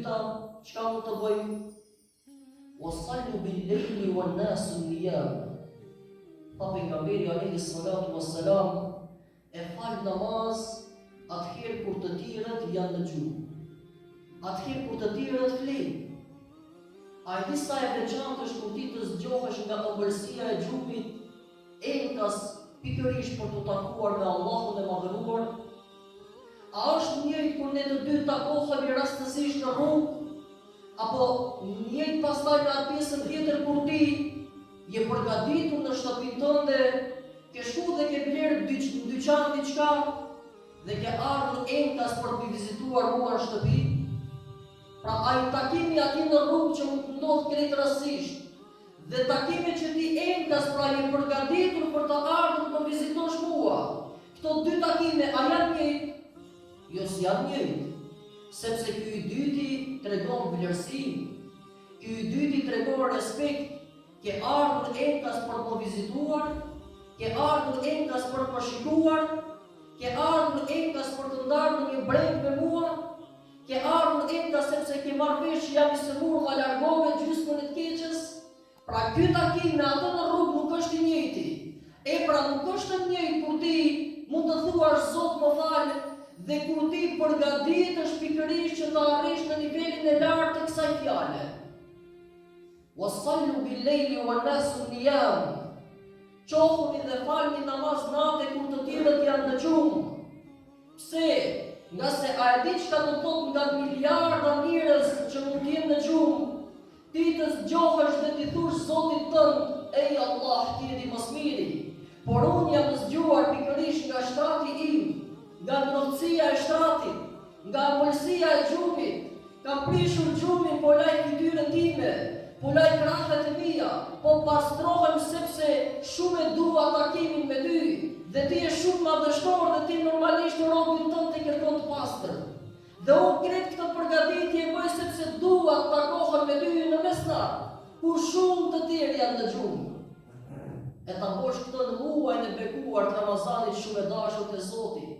dyta, çka mund të bëjmë? Wasallu bil-lejli wan-nasu niyam. Pa pejgamberi alayhi salatu wassalam e fal namaz atëherë kur të tjerët janë në gjumë. Atëherë kur të tjerët flinë. A e di sa e veçantë është kur ti të zgjohesh nga ëmbëlsia e gjumit enkas pikërisht për të takuar me Allahun e madhëruar? A është njëjtë kur ne të dy takohemi rastësisht në rrugë? Apo njëjtë pastaj në atë pjesën tjetër kur ti je përgatitur në shtëpinë tënde, ke shku dhe ke blerë në dyqan diçka dhe ke ardhur enkas për të vizituar mua në shtëpi? Pra ai takimi aty në rrugë që mund të ndodhë krejt rastësisht dhe takimi që ti enkas pra je përgatitur për të ardhur të vizitosh mua, këto dy takime a janë njëjtë? Jo, si janë njëjtë. Sepse ky i dyti tregon vlerësi, ky i dyti tregon respekt, ke ardhur enkas për të vizituar, ke ardhur enkas për të shikuar, ke ardhur enkas për të ndarë në një breg me mua, ke ardhur enkas sepse ke marrë vesh që jam i sëmurë ma largove gjysmën e të keqës. Pra ky takim me atë në rrugë nuk është i njëjti. E pra nuk është i njëjtë kur ti mund të thuash Zot më fal, dhe kur ti përgatitesh pikërisht që të arrish në nivelin e lartë të kësaj fjale. Wasallu bil-lejli wan-nasu niyam. Qohuni dhe falni namaz natë kur të tjerët janë në gjumë. Pse? Nga se a e di çka do të thotë nga miliarda njerëz që mund të jenë në gjumë, ti të zgjohesh dhe ti thush Zotit tënd, ej Allah, ti je i mëshmiri, por unë jam zgjuar pikërisht nga shtrati im, nga ndërtësia e shtratit, nga ëmbëlsia e gjumit, kam prishur gjumin po laj fytyrën time, po laj krahët e mia, po pastrohem sepse shumë e dua takimin me ty, dhe ti je shumë madhështor dhe ti normalisht robin tënd të kërkon të pastër. Dhe unë kretë këtë përgatitje e bëj sepse dua të takohem me ty në mesnatë, kur shumë të tjerë janë në gjumë. E ta bosh këtë në muajin e bekuar të Ramazanit shumë e dashur te Zoti.